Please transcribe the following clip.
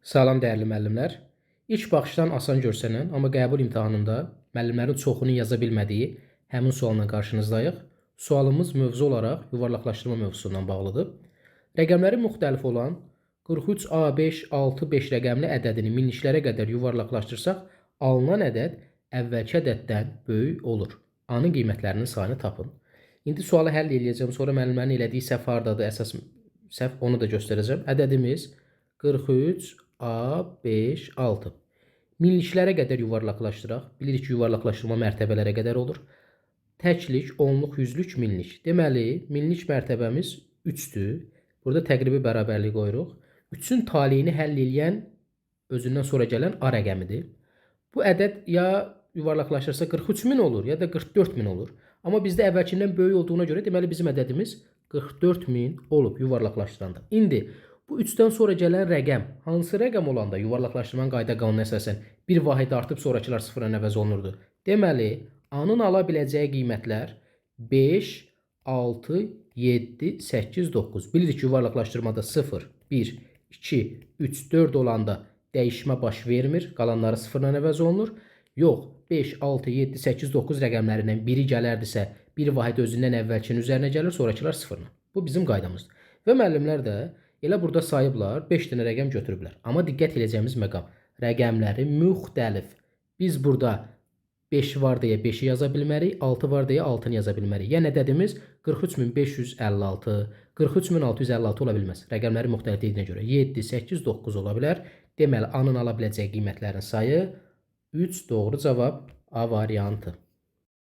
Salam dəyərli müəllimlər. İlk baxışdan asan görsənən, amma qəbul imtahanında müəllimlərin çoxunun yaza bilmədiyi həmin sualla qarşınızdayıq. Sualımız mövzu olaraq yuvarlaqlaşdırma mövzusundan bağlıdır. Rəqəmləri müxtəlif olan 43A5, 6-5 rəqəmli ədədini minliklərə qədər yuvarlaqlaşdırsaq, alınan ədəd əvvəlki ədəddən böyük olur. A-nın qiymətlərinin sayını tapın. İndi sualı həll edəcəm. Sonra müəllimlərin elədiyi səhv hardadır, əsas səhv onu da göstərəcəm. Ədədimiz 43A5, 6. Minliklərə qədər yuvarlaqlaşdıraq. Bilirik ki, yuvarlaqlaşdırma mərtəbələrə qədər olur. Təklik, onluq, yüzlük, minlik. Deməli, minlik mərtəbəmiz 3-dür. Burada təqribi bərabərlik qoyuruq. 3-ün taleyini həll edən özündən sonra gələn A rəqəmidir. Bu ədəd ya yuvarlaqlaşırsa 43.000 olur, ya da 44.000 olur. Amma bizdə əvvəlkindən böyük olduğuna görə deməli bizim ədədimiz 44.000 olub yuvarlaqlaşdıranda. İndi bu 3-dən sonra gələn rəqəm hansı rəqəm olanda yuvarlaqlaşdırmanın qayda qanununa əsasən bir vahid artıb sonrakılar sıfırla əvəz olunurdu? Deməli, A-nın ala biləcəyi qiymətlər 5, 6, 7, 8, 9. Bilirik ki, yuvarlaqlaşdırmada 0, 1, 2, 3, 4 olanda dəyişmə baş vermir. Qalanları sıfırla əvəz olunur. Yox, 5, 6, 7, 8, 9 rəqəmlərindən biri gələrdisə, bir vahid özündən əvvəlkinin üzərinə gəlir, sonrakılar sıfırla. Bu bizim qaydamızdır. Və müəllimlər də elə burada sayıblar, 5 dənə rəqəm götürüblər. Amma diqqət edəcəyimiz məqam, rəqəmləri müxtəlif. Biz burada 5 var deyə 5-i yaza bilmərik, 6 var deyə 6-nı yaza bilmərik. Yəni ədədimiz 43.556, 43.656 ola bilməz. Rəqəmləri müxtəlif dediyinə görə 7, 8, 9 ola bilər. Deməli, A-nın ala biləcəyi qiymətlərin sayı 3. Doğru cavab A variantı.